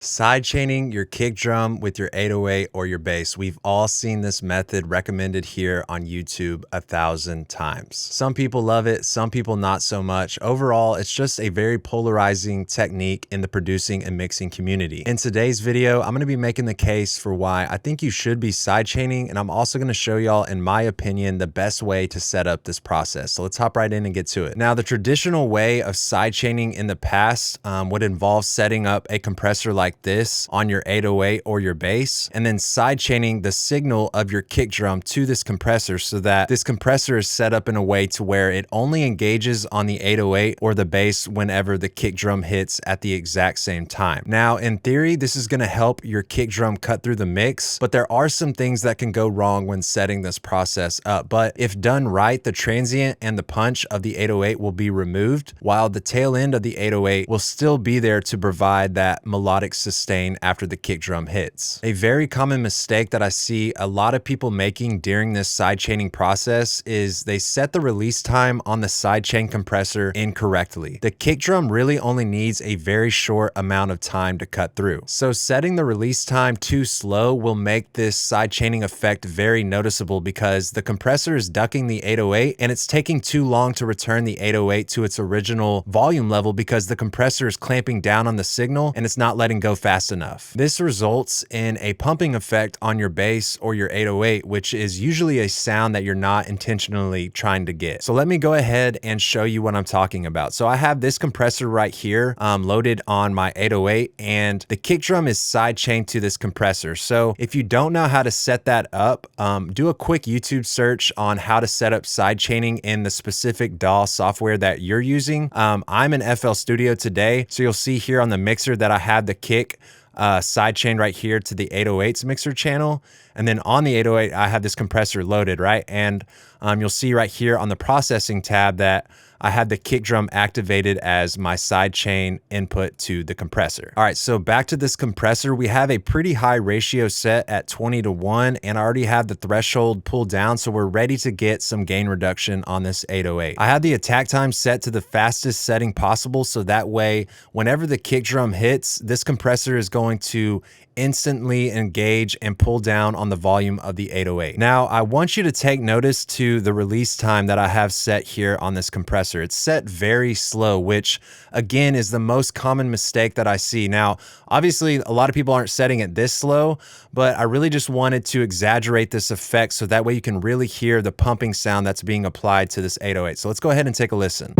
Sidechaining your kick drum with your 808 or your bass. We've all seen this method recommended here on YouTube 1,000 times. Some people love it, some people not so much. Overall, it's just a very polarizing technique in the producing and mixing community. In today's video, I'm going to be making the case for why I think you should be sidechaining, and I'm also going to show y'all, in my opinion, the best way to set up this process. So let's hop right in and get to it. Now, the traditional way of sidechaining in the past would involve setting up a compressor like this on your 808 or your bass, and then sidechaining the signal of your kick drum to this compressor so that this compressor is set up in a way to where it only engages on the 808 or the bass whenever the kick drum hits at the exact same time. Now, in theory, this is going to help your kick drum cut through the mix, but there are some things that can go wrong when setting this process up. But if done right, the transient and the punch of the 808 will be removed, while the tail end of the 808 will still be there to provide that melodic sustain after the kick drum hits. A very common mistake that I see a lot of people making during this sidechaining process is they set the release time on the sidechain compressor incorrectly. The kick drum really only needs a very short amount of time to cut through. So setting the release time too slow will make this sidechaining effect very noticeable because the compressor is ducking the 808 and it's taking too long to return the 808 to its original volume level because the compressor is clamping down on the signal and it's not letting go fast enough. This results in a pumping effect on your bass or your 808, which is usually a sound that you're not intentionally trying to get. So let me go ahead and show you what I'm talking about. So I have this compressor right here loaded on my 808, and the kick drum is sidechained to this compressor. So if you don't know how to set that up, do a quick YouTube search on how to set up sidechaining in the specific DAW software that you're using. I'm in FL Studio today, so you'll see here on the mixer that I have the kick sidechain right here to the 808's mixer channel, and then on the 808 I have this compressor loaded, right? And you'll see right here on the processing tab that I have the kick drum activated as my sidechain input to the compressor. All right, so back to this compressor, we have a pretty high ratio set at 20:1, and I already have the threshold pulled down, so we're ready to get some gain reduction on this 808. I have the attack time set to the fastest setting possible, so that way, whenever the kick drum hits, this compressor is going to instantly engage and pull down on the volume of the 808. Now, I want you to take notice to the release time that I have set here on this compressor. It's set very slow, which again is the most common mistake that I see. Now, obviously, a lot of people aren't setting it this slow, but I really just wanted to exaggerate this effect so that way you can really hear the pumping sound that's being applied to this 808. So let's go ahead and take a listen.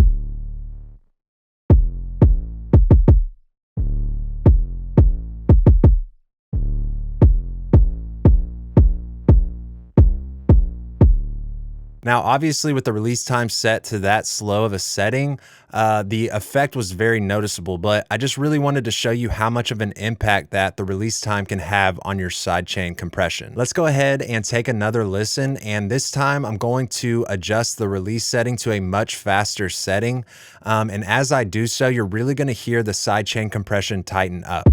Now, obviously, with the release time set to that slow of a setting, the effect was very noticeable, but I just really wanted to show you how much of an impact that the release time can have on your sidechain compression. Let's go ahead and take another listen, and this time I'm going to adjust the release setting to a much faster setting, and as I do so, you're really going to hear the sidechain compression tighten up.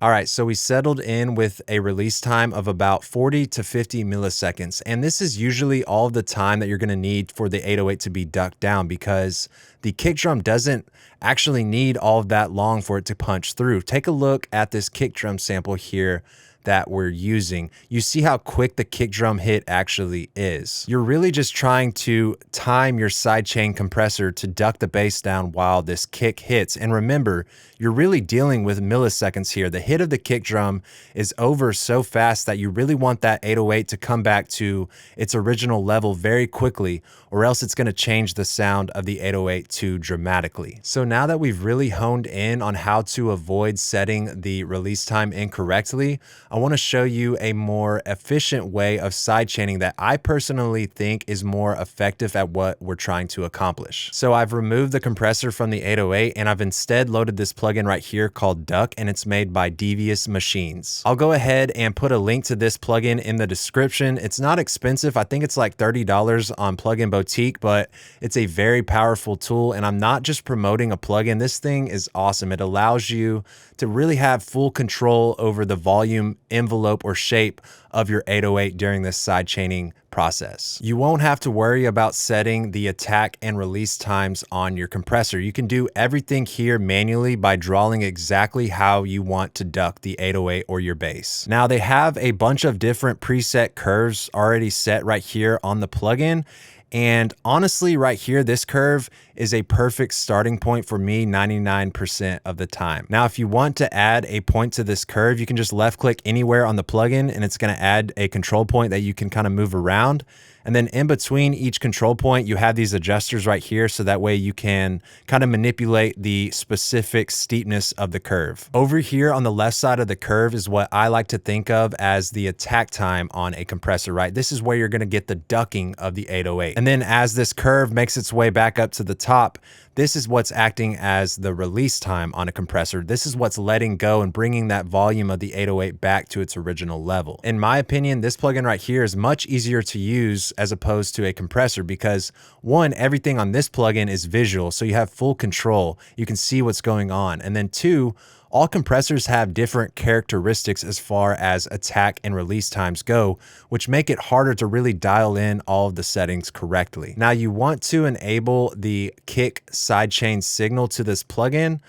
All right, so we settled in with a release time of about 40 to 50 milliseconds. And this is usually all the time that you're gonna need for the 808 to be ducked down because the kick drum doesn't actually need all of that long for it to punch through. Take a look at this kick drum sample here that we're using. You see how quick the kick drum hit actually is. You're really just trying to time your sidechain compressor to duck the bass down while this kick hits. And remember, you're really dealing with milliseconds here. The hit of the kick drum is over so fast that you really want that 808 to come back to its original level very quickly, or else it's going to change the sound of the 808 too dramatically. So now that we've really honed in on how to avoid setting the release time incorrectly, I want to show you a more efficient way of sidechaining that I personally think is more effective at what we're trying to accomplish. So I've removed the compressor from the 808 and I've instead loaded this plugin right here called Duck, and it's made by Devious Machines. I'll go ahead and put a link to this plugin in the description. It's not expensive. I think it's like $30 on Plugin Boutique, but it's a very powerful tool, and I'm not just promoting a plugin. This thing is awesome. It allows you to really have full control over the volume, envelope, or shape of your 808 during this sidechaining process. You won't have to worry about setting the attack and release times on your compressor. You can do everything here manually by drawing exactly how you want to duck the 808 or your bass. Now they have a bunch of different preset curves already set right here on the plugin. And honestly, right here, this curve is a perfect starting point for me 99% of the time. Now, if you want to add a point to this curve, you can just left click anywhere on the plugin and it's going to add a control point that you can kind of move around. And then in between each control point, you have these adjusters right here. So that way you can kind of manipulate the specific steepness of the curve. Over here on the left side of the curve is what I like to think of as the attack time on a compressor, right? This is where you're going to get the ducking of the 808. And then as this curve makes its way back up to the top, this is what's acting as the release time on a compressor. This is what's letting go and bringing that volume of the 808 back to its original level. In my opinion, this plugin right here is much easier to use as opposed to a compressor because one, everything on this plugin is visual, so you have full control. You can see what's going on. And then two, all compressors have different characteristics as far as attack and release times go, which make it harder to really dial in all of the settings correctly. Now you want to enable the kick sidechain signal to this plugin.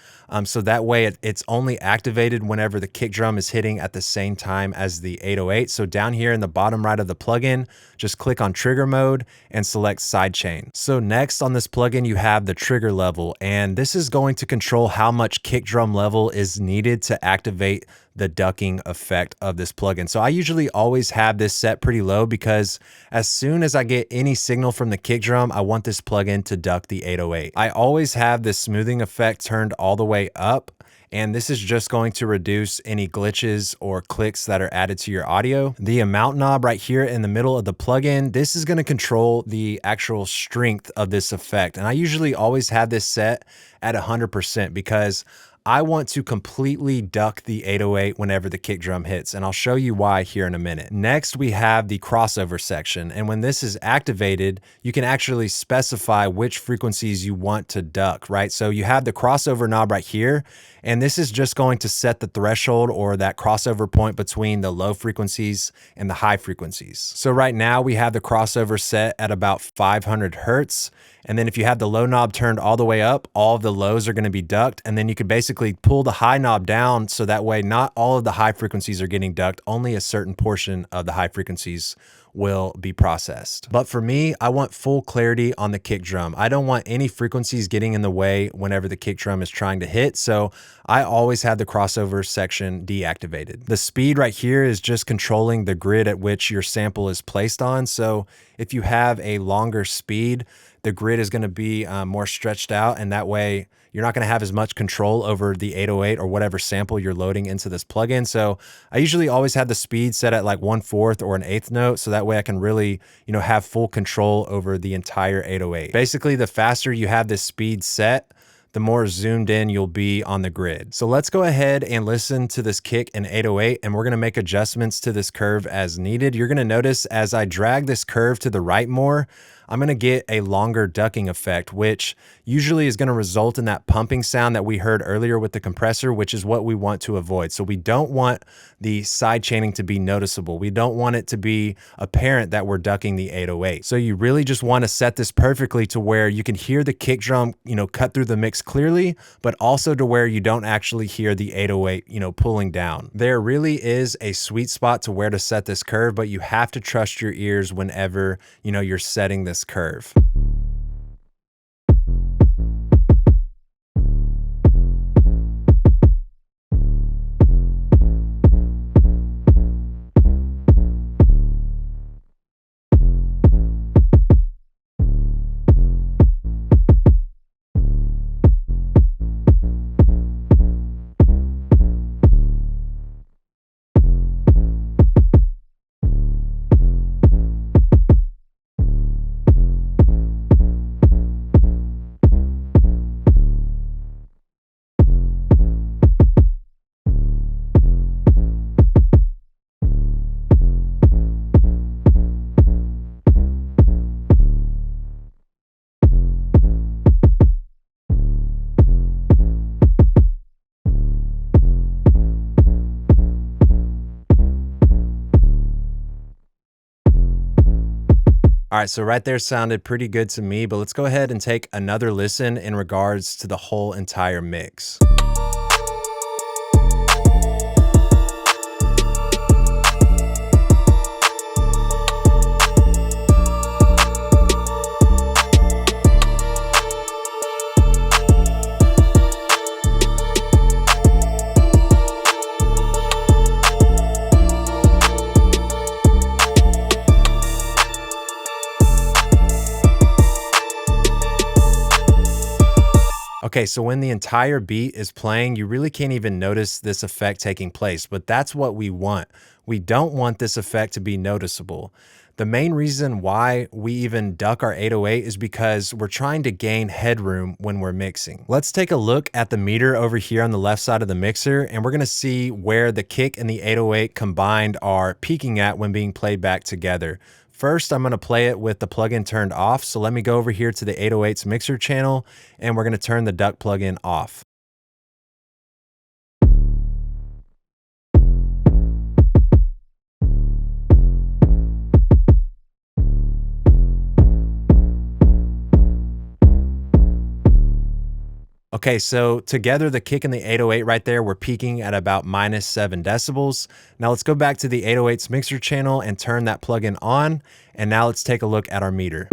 So that way it's only activated whenever the kick drum is hitting at the same time as the 808. So down here in the bottom right of the plugin, just click on trigger mode and select sidechain. So next on this plugin, you have the trigger level, and this is going to control how much kick drum level is needed to activate the ducking effect of this plugin. So I usually always have this set pretty low because as soon as I get any signal from the kick drum, I want this plugin to duck the 808. I always have this smoothing effect turned all the way up, and this is just going to reduce any glitches or clicks that are added to your audio. The amount knob right here in the middle of the plugin, this is going to control the actual strength of this effect. And I usually always have this set at 100% because I want to completely duck the 808 whenever the kick drum hits, and I'll show you why here in a minute. Next, we have the crossover section, and when this is activated, you can actually specify which frequencies you want to duck, right? So you have the crossover knob right here, and this is just going to set the threshold or that crossover point between the low frequencies and the high frequencies. So right now we have the crossover set at about 500 Hertz. And then if you have the low knob turned all the way up, all of the lows are going to be ducked. And then you could basically pull the high knob down so that way not all of the high frequencies are getting ducked, only a certain portion of the high frequencies will be processed. But for me, I want full clarity on the kick drum. I don't want any frequencies getting in the way whenever the kick drum is trying to hit. So I always have the crossover section deactivated. The speed right here is just controlling the grid at which your sample is placed on. So if you have a longer speed, the grid is going to be more stretched out, and that way you're not going to have as much control over the 808 or whatever sample you're loading into this plugin. So I usually always have the speed set at like 1/4 or an 1/8 note, so that way I can really, have full control over the entire 808. Basically, the faster you have this speed set, the more zoomed in you'll be on the grid. So let's go ahead and listen to this kick in 808, and we're going to make adjustments to this curve as needed. You're going to notice as I drag this curve to the right more, I'm going to get a longer ducking effect, which usually is going to result in that pumping sound that we heard earlier with the compressor, which is what we want to avoid. So we don't want the side chaining to be noticeable. We don't want it to be apparent that we're ducking the 808. So you really just want to set this perfectly to where you can hear the kick drum, cut through the mix clearly, but also to where you don't actually hear the 808, pulling down. There really is a sweet spot to where to set this curve, but you have to trust your ears whenever, you're setting this curve. All right, so right there sounded pretty good to me, but let's go ahead and take another listen in regards to the whole entire mix. Okay, so when the entire beat is playing, you really can't even notice this effect taking place, but that's what we want. We don't want this effect to be noticeable. The main reason why we even duck our 808 is because we're trying to gain headroom when we're mixing. Let's take a look at the meter over here on the left side of the mixer, and we're gonna see where the kick and the 808 combined are peaking at when being played back together. First, I'm going to play it with the plugin turned off. So let me go over here to the 808s mixer channel, and we're going to turn the duck plugin off. Okay, so together the kick and the 808 right there, we're peaking at about -7 decibels. Now let's go back to the 808s mixer channel and turn that plugin on. And now let's take a look at our meter.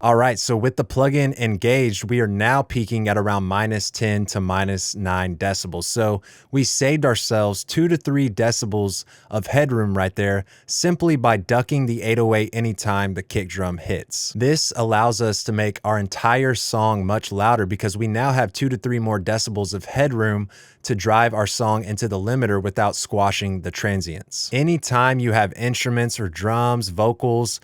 All right, so with the plugin engaged, we are now peaking at around -10 to -9 decibels. So we saved ourselves 2 to 3 decibels of headroom right there simply by ducking the 808 anytime the kick drum hits. This allows us to make our entire song much louder because we now have 2 to 3 more decibels of headroom to drive our song into the limiter without squashing the transients. Anytime you have instruments or drums, vocals,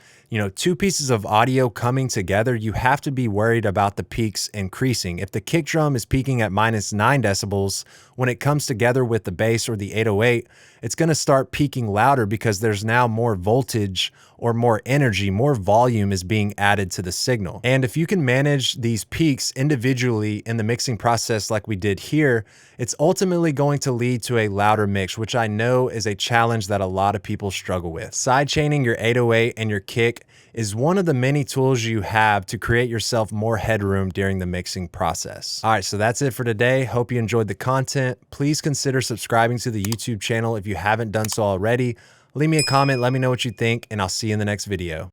two pieces of audio coming together, you have to be worried about the peaks increasing. If the kick drum is peaking at -9 decibels, when it comes together with the bass or the 808, it's going to start peaking louder because there's now more voltage or more energy, more volume is being added to the signal. And if you can manage these peaks individually in the mixing process like we did here, it's ultimately going to lead to a louder mix, which I know is a challenge that a lot of people struggle with. Sidechaining your 808 and your kick is one of the many tools you have to create yourself more headroom during the mixing process. All right, so that's it for today. Hope you enjoyed the content. Please consider subscribing to the YouTube channel if you haven't done so already. Leave me a comment, let me know what you think, and I'll see you in the next video.